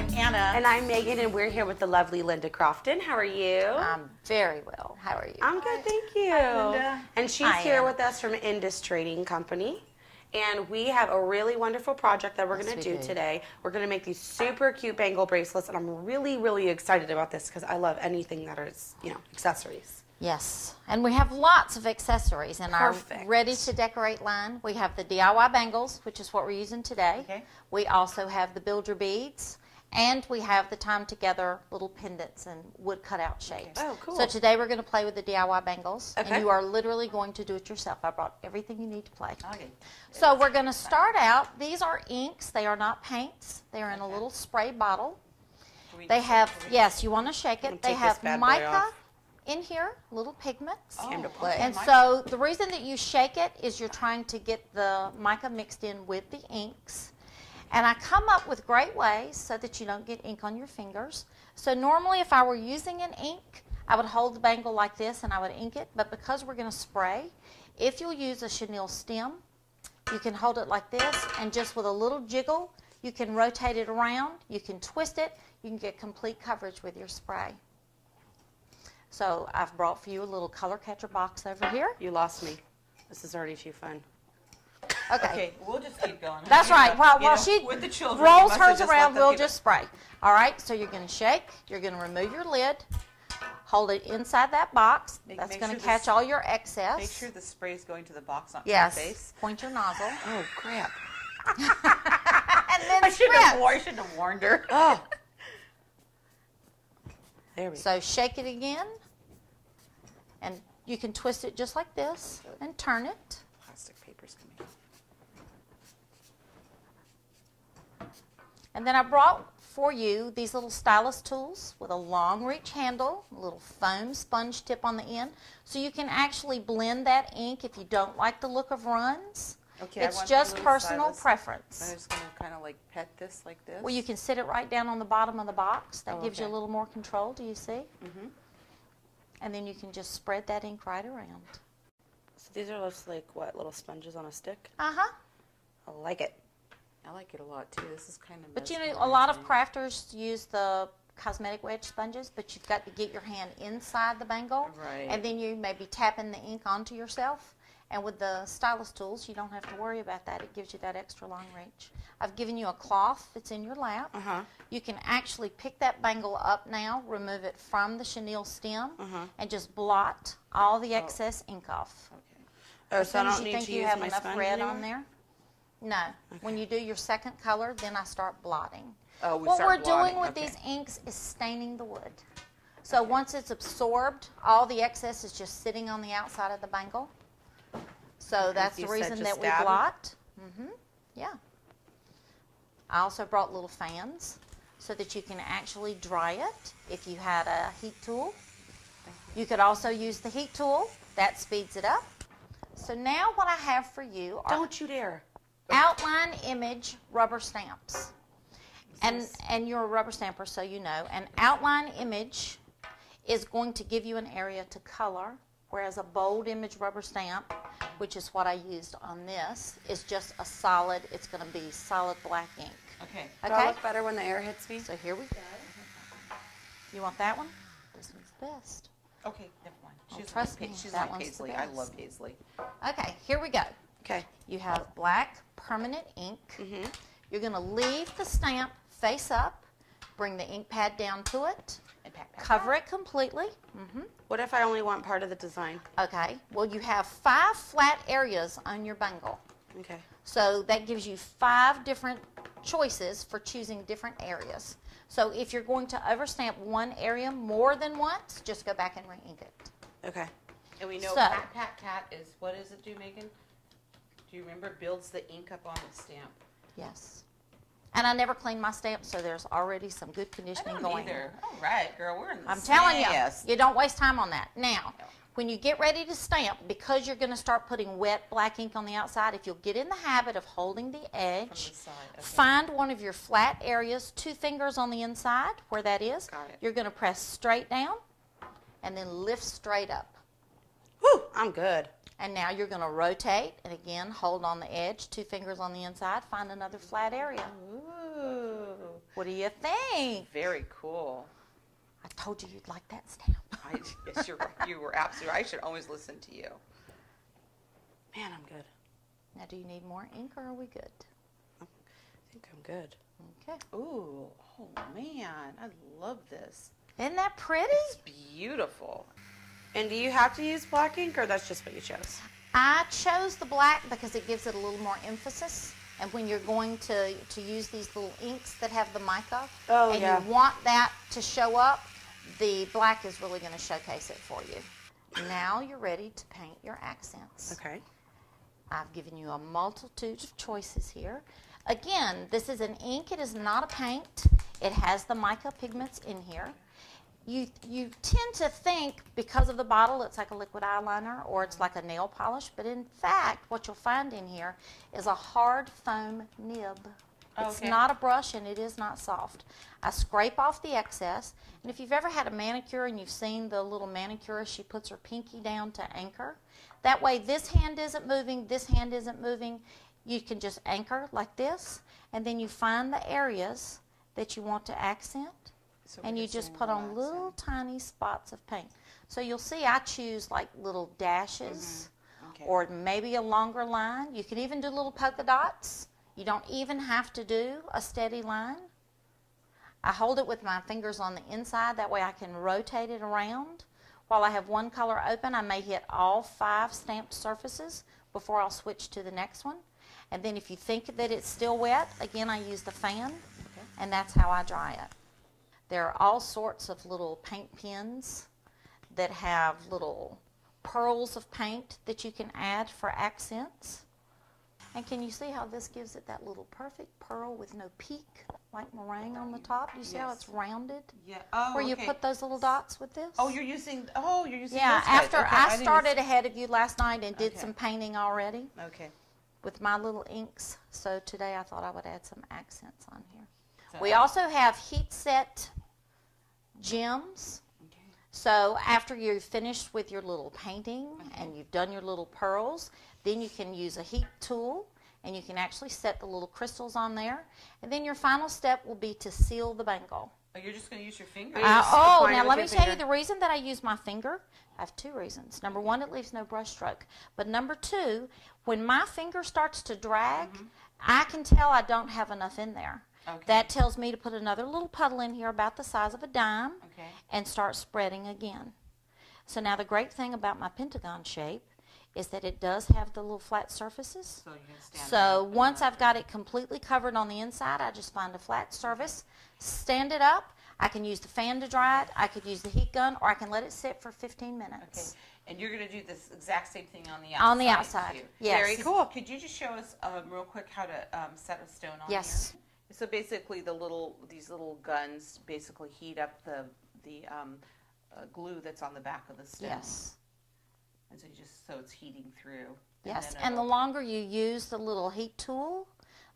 I'm Anna. And I'm Megan, and we're here with the lovely Linda Crofton. How are you? I'm very well. How are you? I'm good, thank you. Hi, Linda. And she's here with us from Indus Trading Company. And we have a really wonderful project that we're going to do today. We're going to make these super cute bangle bracelets, and I'm really, really excited about this because I love anything that is, accessories. Yes, and we have lots of accessories in our ready-to-decorate line. We have the DIY bangles, which is what we're using today. Okay. We also have the build your beads, and we have the time-together little pendants and wood cutout shapes. Oh, cool. So today we're going to play with the DIY bangles, Okay. and you are literally going to do it yourself. I brought everything you need to play. Okay. So we're going to start out. These are inks. They are not paints. They are in a little spray bottle. They have, yes, you want to shake it. They have mica in here, little pigments. Time to play. And so the reason that you shake it is you're trying to get the mica mixed in with the inks. And I come up with great ways so that you don't get ink on your fingers. So normally if I were using an ink, I would hold the bangle like this and I would ink it. But because we're going to spray, if you'll use a chenille stem, you can hold it like this, and just with a little jiggle, you can rotate it around, you can twist it, you can get complete coverage with your spray. So I've brought for you a little color catcher box over here. You lost me. This is already too fun. Okay, we'll just keep going. That's right. While she with the children, rolls hers around, we'll just spray. All right, so you're going to shake. You're going to remove your lid. Hold it inside that box. That's going to catch all your excess. Make sure the spray is going to the box, not to your the face. Point your nozzle. Oh, crap. And then I shouldn't have warned her. Oh. There we go. So shake it again. And you can twist it just like this and turn it. Plastic paper's coming off. And then I brought for you these little stylus tools with a long reach handle, a little foam sponge tip on the end, so you can actually blend that ink if you don't like the look of runs. Okay, it's just personal preference. I'm just going to kind of like pet this like this. Well, you can sit it right down on the bottom of the box. That gives you a little more control. Do you see? Mm-hmm. And then you can just spread that ink right around. So these are just like, what, little sponges on a stick? Uh-huh. I like it. I like it a lot, too. This is kind of But you know, a lot of crafters use the cosmetic wedge sponges, but you've got to get your hand inside the bangle. Right. And then you may be tapping the ink onto yourself. And with the stylus tools, you don't have to worry about that. It gives you that extra long reach. I've given you a cloth that's in your lap. You can actually pick that bangle up now, remove it from the chenille stem, and just blot all the excess ink off. Okay. Oh, As so I soon as don't you need think to you use have my enough sponge red anymore? on there. No. When you do your second color, then I start blotting. Oh, we What start we're blotting. doing with these inks is staining the wood. So once it's absorbed, all the excess is just sitting on the outside of the bangle. So that's the reason that we blot. Yeah. I also brought little fans so that you can actually dry it if you had a heat tool. You could also use the heat tool. That speeds it up. So now what I have for you are Don't you dare. outline image rubber stamps. And you're a rubber stamper, so you know. An outline image is going to give you an area to color, whereas a bold image rubber stamp, which is what I used on this, is just a solid, it's going to be solid black ink. Okay. Do I look better when the air hits me? So here we go. You want that one? This one's the best. Okay, never mind. She's trust me, She's that like one's the Paisley. I best. love Paisley. Okay, here we go. Okay. You have black permanent ink. You're going to leave the stamp face up, bring the ink pad down to it, And cover it completely. What if I only want part of the design? Okay, well you have 5 flat areas on your bangle. Okay. So that gives you 5 different choices for choosing different areas. So if you're going to overstamp one area more than once, just go back and re-ink it. Okay. And we know So- cat is, what does it do, Megan? Do you remember? Builds the ink up on the stamp. Yes. And I never clean my stamps, so there's already some good conditioning going. Either. All right, girl, we're in the I'm telling you, Yes. you don't waste time on that. Now, when you get ready to stamp, because you're going to start putting wet black ink on the outside, if you'll get in the habit of holding the edge, From the side, okay. find one of your flat areas, 2 fingers on the inside where that is. Got it. You're going to press straight down and then lift straight up. Whew, I'm good. And now you're going to rotate and again hold on the edge, 2 fingers on the inside, find another flat area. Ooh. What do you think? Very cool. I told you you'd like that stamp. Yes, you're right. You were absolutely right. I should always listen to you. Man, I'm good. Now, do you need more ink or are we good? I think I'm good. Okay. Ooh, oh man, I love this. Isn't that pretty? It's beautiful. And do you have to use black ink, or that's just what you chose? I chose the black because it gives it a little more emphasis. And when you're going to use these little inks that have the mica, and you want that to show up, the black is really going to showcase it for you. Now you're ready to paint your accents. Okay. I've given you a multitude of choices here. Again, this is an ink. It is not a paint. It has the mica pigments in here. You tend to think because of the bottle it's like a liquid eyeliner or it's like a nail polish, but in fact what you'll find in here is a hard foam nib. It's not a brush and it is not soft. I scrape off the excess, and if you've ever had a manicure and you've seen the little manicurist, she puts her pinky down to anchor. That way this hand isn't moving, this hand isn't moving. You can just anchor like this, and then you find the areas that you want to accent. So and you just put on little tiny spots of paint. So you'll see I choose like little dashes or maybe a longer line. You can even do little polka dots. You don't even have to do a steady line. I hold it with my fingers on the inside. That way I can rotate it around. While I have one color open, I may hit all 5 stamped surfaces before I'll switch to the next one. And then if you think that it's still wet, again I use the fan, and that's how I dry it. There are all sorts of little paint pens that have little pearls of paint that you can add for accents. And can you see how this gives it that little perfect pearl with no peak, like meringue on the top? Do you see how it's rounded? Yeah. Oh, where you put those little dots with this? Oh, you're using. Yeah. After I started ahead of you last night and did some painting already. Okay. With my little inks. So today I thought I would add some accents on here. We also have heat set gems. So after you're finished with your little painting and you've done your little pearls, then you can use a heat tool and you can actually set the little crystals on there. And then your final step will be to seal the bangle. Oh, you're just going to use your finger? Now let me tell you the reason that I use my finger. I have 2 reasons. Number 1, it leaves no brush stroke. But number 2, when my finger starts to drag, I can tell I don't have enough in there. That tells me to put another little puddle in here about the size of a dime and start spreading again. So now the great thing about my pentagon shape is that it does have the little flat surfaces. So once I've got it completely covered on the inside, I just find a flat surface, stand it up. I can use the fan to dry it, I could use the heat gun, or I can let it sit for 15 minutes. And you're going to do this exact same thing on the outside. On the outside, too. yes. Very cool. Could you just show us real quick how to set a stone on here? So basically, these little guns basically heat up the glue that's on the back of the stone. Yes. And so it's heating through. Yes, and the longer you use the little heat tool,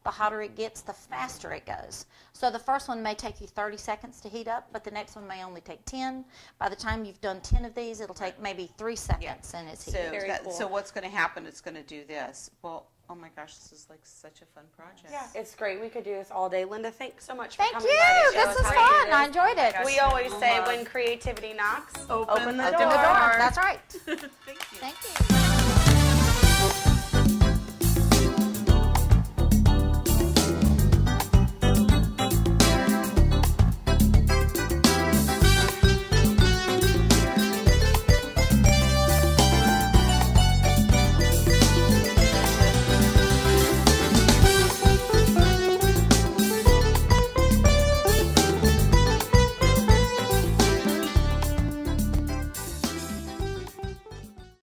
the hotter it gets, the faster it goes. So the first one may take you 30 seconds to heat up, but the next one may only take 10. By the time you've done 10 of these, it'll take maybe 3 seconds, and it's heated. So what's going to happen? It's going to do this. Well, oh my gosh, this is like such a fun project. Yeah, it's great. We could do this all day. Linda, thanks so much for coming. Thank you. This is fun. I enjoyed it. We always say when creativity knocks, open the door. That's right. Thank you. Thank you.